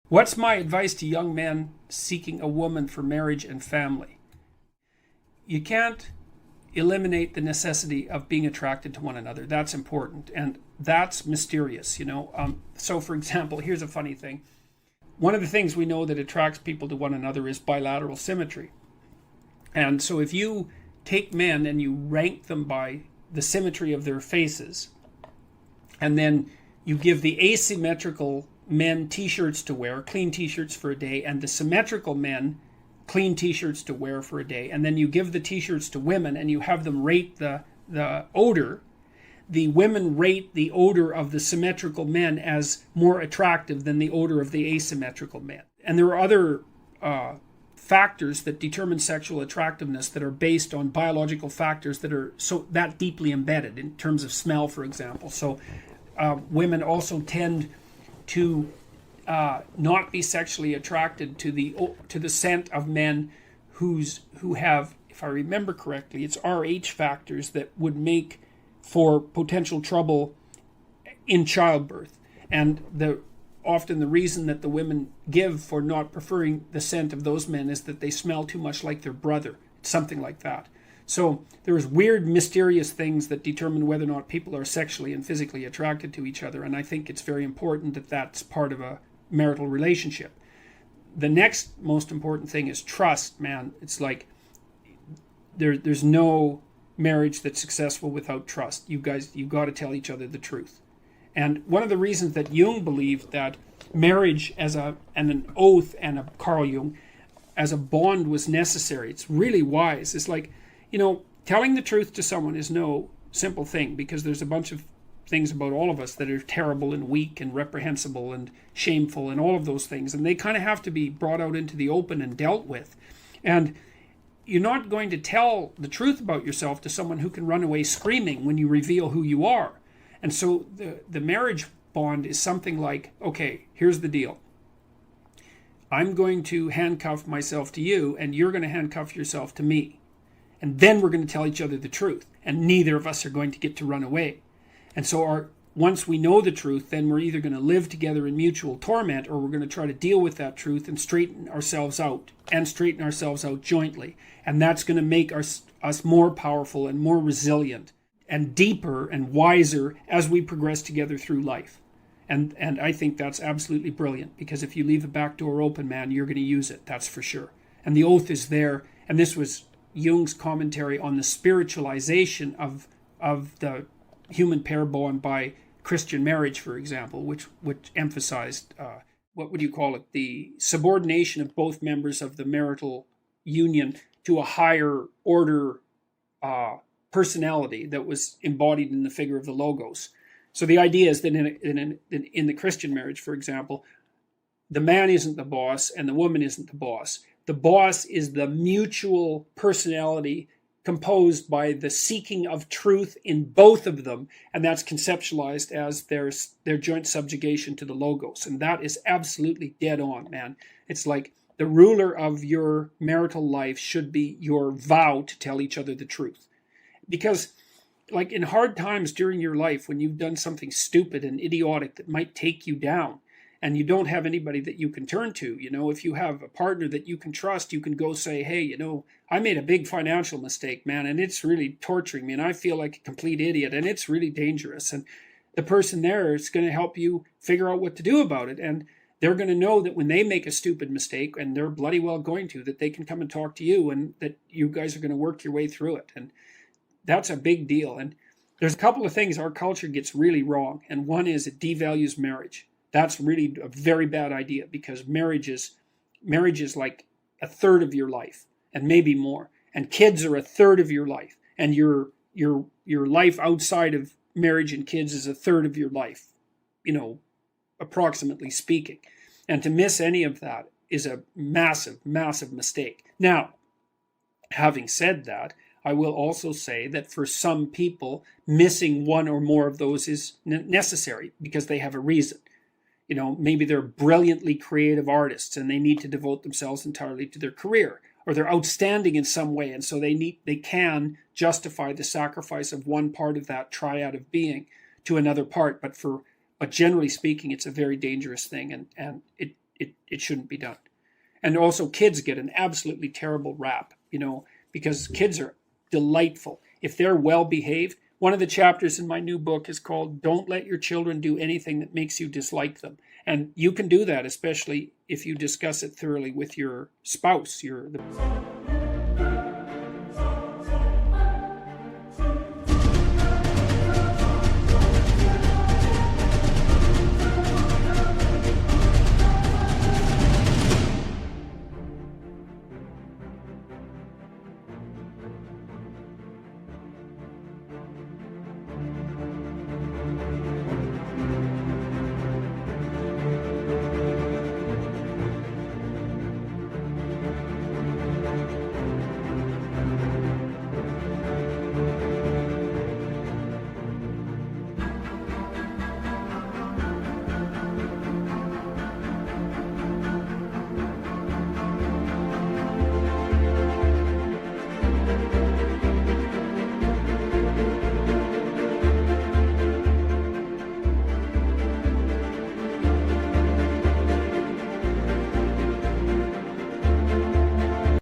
What's my advice to young men seeking a woman for marriage and family? You can't eliminate the necessity of being attracted to one another. That's important. And that's mysterious, you know. So, for example, here's a funny thing. One of the things we know that attracts people to one another is bilateral symmetry. And so if you take men and you rank them by the symmetry of their faces, and then you give the asymmetrical men t-shirts to wear, clean t-shirts for a day, and the symmetrical men clean t-shirts to wear for a day, and then you give the t-shirts to women and you have them rate the odor, the women rate the odor of the symmetrical men as more attractive than the odor of the asymmetrical men. And there are other factors that determine sexual attractiveness that are based on biological factors that are so that deeply embedded in terms of smell, for example. So women also tend to not be sexually attracted to the scent of men who have, if I remember correctly, it's Rh factors that would make for potential trouble in childbirth. And often the reason that the women give for not preferring the scent of those men is that they smell too much like their brother, something like that. So there's weird, mysterious things that determine whether or not people are sexually and physically attracted to each other. And I think it's very important that that's part of a marital relationship. The next most important thing is trust, man. It's like there's no marriage that's successful without trust. You've got to tell each other the truth. And one of the reasons that Jung believed that marriage and an oath and Carl Jung as a bond was necessary, it's really wise. It's like, you know, telling the truth to someone is no simple thing, because there's a bunch of things about all of us that are terrible and weak and reprehensible and shameful and all of those things. And they kind of have to be brought out into the open and dealt with. And you're not going to tell the truth about yourself to someone who can run away screaming when you reveal who you are. And so the marriage bond is something like, okay, here's the deal. I'm going to handcuff myself to you, and you're going to handcuff yourself to me. And then we're going to tell each other the truth, and neither of us are going to get to run away. And so once we know the truth, then we're either going to live together in mutual torment, or we're going to try to deal with that truth and straighten ourselves out jointly. And that's going to make us more powerful and more resilient and deeper and wiser as we progress together through life. And I think that's absolutely brilliant, because if you leave the back door open, man, you're going to use it, that's for sure. And the oath is there, and this was Jung's commentary on the spiritualization of the human pair bond by Christian marriage, for example, which emphasized, what would you call it, the subordination of both members of the marital union to a higher order personality that was embodied in the figure of the Logos. So the idea is that in the Christian marriage, for example, the man isn't the boss and the woman isn't the boss. The boss is the mutual personality composed by the seeking of truth in both of them, and that's conceptualized as their joint subjugation to the Logos. And that is absolutely dead on, man. It's like the ruler of your marital life should be your vow to tell each other the truth. Because, like, in hard times during your life, when you've done something stupid and idiotic that might take you down, and you don't have anybody that you can turn to, you know, if you have a partner that you can trust, you can go say, hey, you know, I made a big financial mistake, man, and it's really torturing me, and I feel like a complete idiot, and it's really dangerous. And the person there is going to help you figure out what to do about it. And they're going to know that when they make a stupid mistake, and they're bloody well going to, that they can come and talk to you, and that you guys are going to work your way through it. And that's a big deal. And there's a couple of things our culture gets really wrong. And one is it devalues marriage. That's really a very bad idea, because marriage is like a third of your life, and maybe more. And kids are a third of your life. And your life outside of marriage and kids is a third of your life, you know, approximately speaking. And to miss any of that is a massive, massive mistake. Now, having said that, I will also say that for some people, missing one or more of those is necessary because they have a reason. You know, maybe they're brilliantly creative artists and they need to devote themselves entirely to their career, or they're outstanding in some way, and so they can justify the sacrifice of one part of that triad of being to another part. But generally speaking, it's a very dangerous thing, and it it shouldn't be done. And also kids get an absolutely terrible rap, because kids are delightful. If they're well behaved, one of the chapters in my new book is called Don't Let Your Children Do Anything That Makes You Dislike Them. And you can do that, especially if you discuss it thoroughly with your spouse.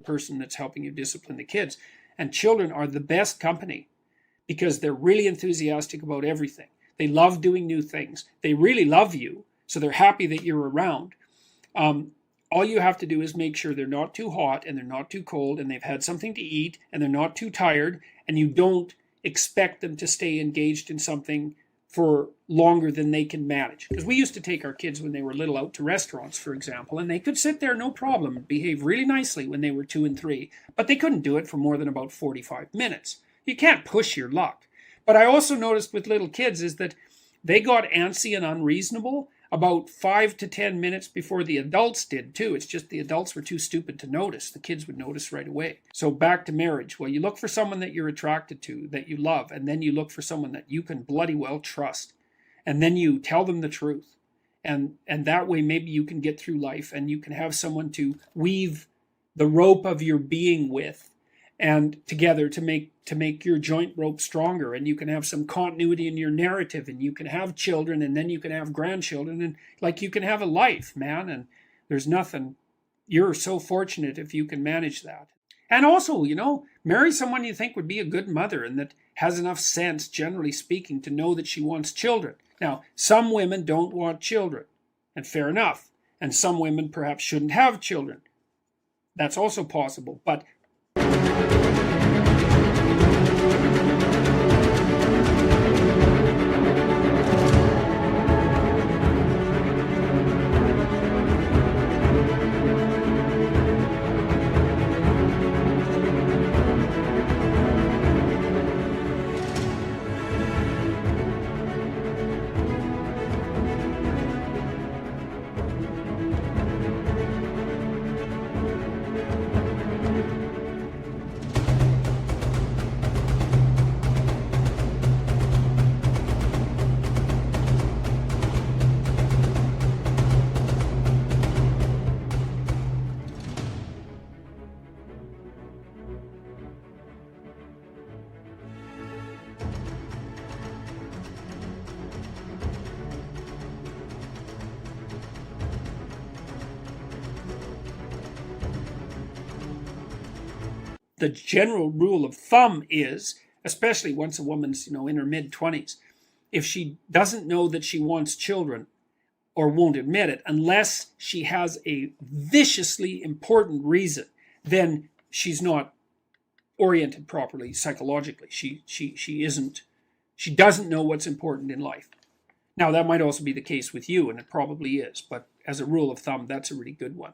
Person that's helping you discipline the kids. And children are the best company because they're really enthusiastic about everything. They love doing new things. They really love you, so they're happy that you're around. All you have to do is make sure they're not too hot and they're not too cold and they've had something to eat and they're not too tired, and you don't expect them to stay engaged in something for longer than they can manage. Because we used to take our kids when they were little out to restaurants, for example, and they could sit there no problem and behave really nicely when they were 2 and 3, but they couldn't do it for more than about 45 minutes. You can't push your luck. But I also noticed with little kids is that they got antsy and unreasonable about 5 to 10 minutes before the adults did too. It's just the adults were too stupid to notice. The kids would notice right away. So back to marriage. Well, you look for someone that you're attracted to, that you love, and then you look for someone that you can bloody well trust. And then you tell them the truth. And that way maybe you can get through life and you can have someone to weave the rope of your being with and together to make your joint rope stronger, and you can have some continuity in your narrative, and you can have children, and then you can have grandchildren, and like you can have a life, man. And there's nothing, you're so fortunate if you can manage that. And also, marry someone you think would be a good mother and that has enough sense, generally speaking, to know that she wants children. Now, some women don't want children, and fair enough. And some women perhaps shouldn't have children. That's also possible. But the general rule of thumb is, especially once a woman's, in her mid-20s, if she doesn't know that she wants children or won't admit it, unless she has a viciously important reason, then she's not oriented properly psychologically. She doesn't know what's important in life. Now, that might also be the case with you, and it probably is, but as a rule of thumb, that's a really good one.